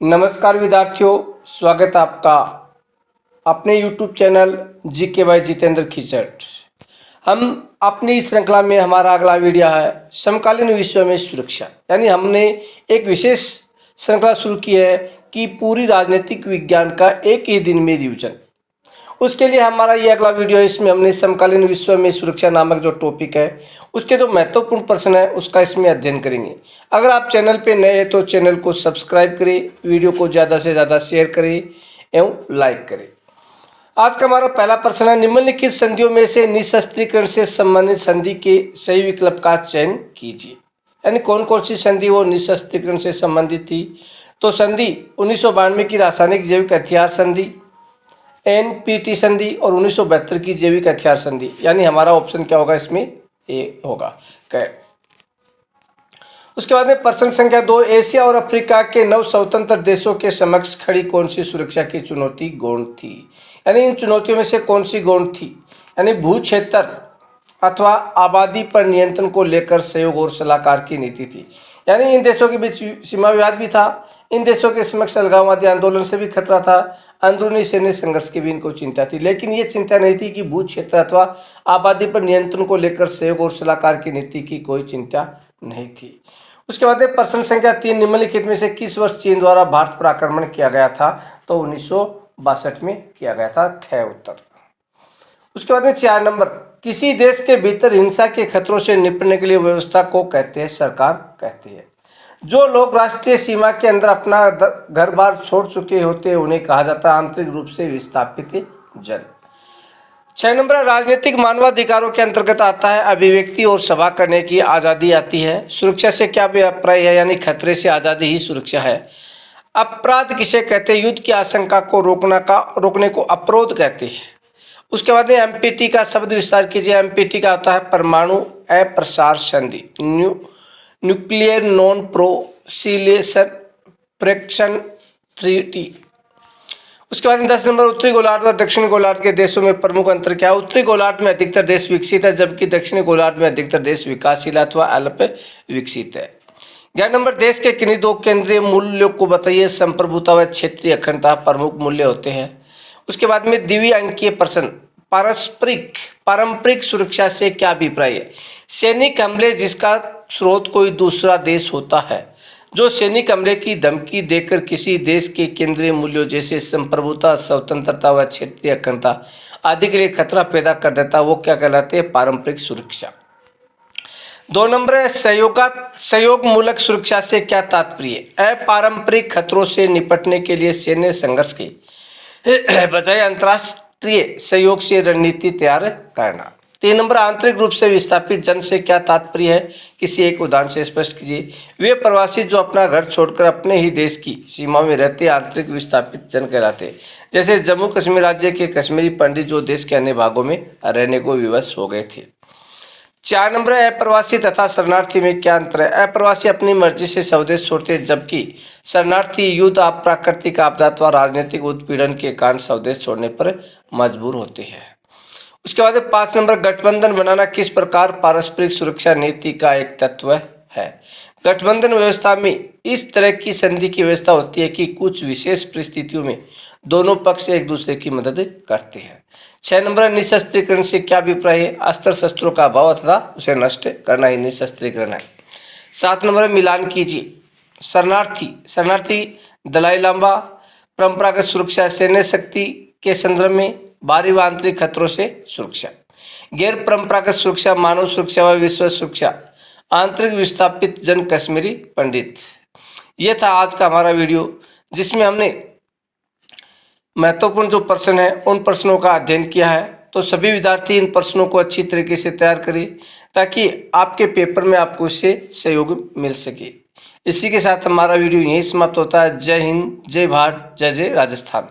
नमस्कार विद्यार्थियों, स्वागत है आपका अपने YouTube channel GK by Jitendra Khichar. हम अपनी इस श्रृंखला में हमारा अगला वीडियो है समकालीन विश्व में सुरक्षा। यानी हमने एक विशेष श्रृंखला शुरू की है कि पूरी राजनीतिक विज्ञान का एक ही दिन में रिवीजन। उसके लिए हमारा ये अगला वीडियो है। इसमें हमने समकालीन विश्व में सुरक्षा नामक जो टॉपिक है उसके जो महत्वपूर्ण प्रश्न है उसका इसमें अध्ययन करेंगे। अगर आप चैनल पे नए हैं तो चैनल को सब्सक्राइब करें, वीडियो को ज़्यादा से ज़्यादा शेयर करें एवं लाइक करें। आज का हमारा पहला प्रश्न है, निम्नलिखित संधियों में से निशस्त्रीकरण से संबंधित संधि के सही विकल्प का चयन कीजिए। यानी कौन कौन सी संधि वो निशस्त्रीकरण से संबंधित थी। तो संधि 1992 की रासायनिक जैविक हथियार संधि, एनपीटी संधि और 1972 की जैविक हथियार संधि। यानी हमारा ऑप्शन क्या होगा इसमें, ए होगा। उसके बाद में प्रश्न संख्या 2, एशिया और अफ्रीका के नव स्वतंत्र देशों के समक्ष खड़ी कौन सी सुरक्षा की चुनौती गौण थी। यानी इन चुनौतियों में से कौन सी गौण थी। यानी भू क्षेत्र अथवा आबादी पर नियंत्रण को लेकर सहयोग और सलाहकार की नीति थी। यानी इन देशों के बीच सीमा विवाद भी था, इन देशों के समक्ष अलगाववादी आंदोलन से भी खतरा था, अंदरूनी सैन्य संघर्ष की भी इनको चिंता थी। लेकिन ये चिंता नहीं थी कि भू क्षेत्र अथवा आबादी पर नियंत्रण को लेकर सहयोग और सलाहकार की नीति की कोई चिंता नहीं थी। उसके बाद प्रश्न संख्या 3, निम्नलिखित में से किस वर्ष चीन द्वारा भारत पर आक्रमण किया गया था। तो 1962 में किया गया था, ख उत्तर। उसके बाद में 4 नंबर, किसी देश के भीतर हिंसा के खतरों से निपटने के लिए व्यवस्था को कहते हैं सरकार कहती है। जो लोग राष्ट्रीय सीमा के अंदर अपना घर बार छोड़ चुके होते हैं उन्हें कहा जाता है आंतरिक रूप से विस्थापित जन। 6 नंबर, राजनीतिक मानवाधिकारों के अंतर्गत आता है अभिव्यक्ति और सभा करने की आज़ादी आती है। सुरक्षा से क्या अभिप्राय है। यानी खतरे से आज़ादी ही सुरक्षा है। अपराध किसे कहते हैं। युद्ध की आशंका को रोकने को अपरोध कहते हैं। उसके बाद में एमपीटी का शब्द विस्तार कीजिए। एमपीटी का होता है परमाणु अप्रसार संधि, न्यूक्लियर नॉन प्रोसिलेशन प्रेक्षण ट्रीटी। उसके बाद 10 नंबर, उत्तरी गोलार्ध और दक्षिणी गोलार्ध के देशों में प्रमुख अंतर क्या है। उत्तरी गोलार्ध में अधिकतर देश विकसित है जबकि दक्षिणी गोलार्ध में अधिकतर देश विकासशील अथवा अल्प विकसित है। 11 नंबर, देश के किन्हीं दो केंद्रीय मूल्यों को बताइए। संप्रभुता व क्षेत्रीय अखंडता प्रमुख मूल्य होते हैं। उसके बाद में द्विअंकीय प्रश्न, पारंपरिक सुरक्षा से क्या अभिप्राय है। सैनिक हमले जिसका स्रोत कोई दूसरा देश होता है, जो सैनिक हमले की धमकी देकर किसी देश के केंद्रीय मूल्यों जैसे संप्रभुता, स्वतंत्रता व क्षेत्रीय अखंडता आदि के लिए खतरा पैदा कर देता है, वो क्या कहलाते हैं, पारंपरिक सुरक्षा। 2 नंबर है, सहयोग मूलक सुरक्षा से क्या तात्पर्य। अपारंपरिक खतरों से निपटने के लिए सैन्य संघर्ष की बजाय अंतर्राष्ट्रीय सहयोग से रणनीति तैयार करना। 3 नंबर, आंतरिक रूप से विस्थापित जन से क्या तात्पर्य है, किसी एक उदाहरण से स्पष्ट कीजिए। वे प्रवासी जो अपना घर छोड़कर अपने ही देश की सीमा में रहते आंतरिक विस्थापित जन कहलाते। जैसे जम्मू कश्मीर राज्य के कश्मीरी पंडित जो देश के अन्य भागों में रहने को विवश हो गए थे। 4 नंबर, अप्रवासी तथा शरणार्थी में क्या अंतर है। अप्रवासी अपनी मर्जी से स्वदेश छोड़ते जबकि शरणार्थी युद्ध, प्राकृतिक आपदा अथवा राजनीतिक उत्पीड़न के कारण स्वदेश छोड़ने पर मजबूर होते हैं। उसके बाद 5 नंबर, गठबंधन बनाना किस प्रकार पारस्परिक सुरक्षा नीति का एक तत्व है। गठबंधन व्यवस्था में इस तरह की संधि की व्यवस्था होती है कि कुछ विशेष परिस्थितियों में दोनों पक्ष एक दूसरे की मदद करते हैं। 6 नंबर, निशस्त्रीकरण से क्या अभिप्राय है। अस्त्र शस्त्रों का अभाव तथा उसे नष्ट करना ही निशस्त्रीकरण है। 7 नंबर, मिलान कीजिए। शरणार्थी दलाई लामा, परंपरागत सुरक्षा सैन्य शक्ति के संदर्भ में, बाहरी व आंतरिक खतरों से सुरक्षा। गैर परंपरागत सुरक्षा, मानव सुरक्षा व विश्व सुरक्षा, आंतरिक विस्थापित जन कश्मीरी पंडित। यह था आज का हमारा वीडियो जिसमें हमने महत्वपूर्ण जो प्रश्न है उन प्रश्नों का अध्ययन किया है। तो सभी विद्यार्थी इन प्रश्नों को अच्छी तरीके से तैयार करें ताकि आपके पेपर में आपको इससे सहयोग मिल सके। इसी के साथ हमारा वीडियो यहीं समाप्त होता है। जय हिंद, जय भारत, जय जय राजस्थान।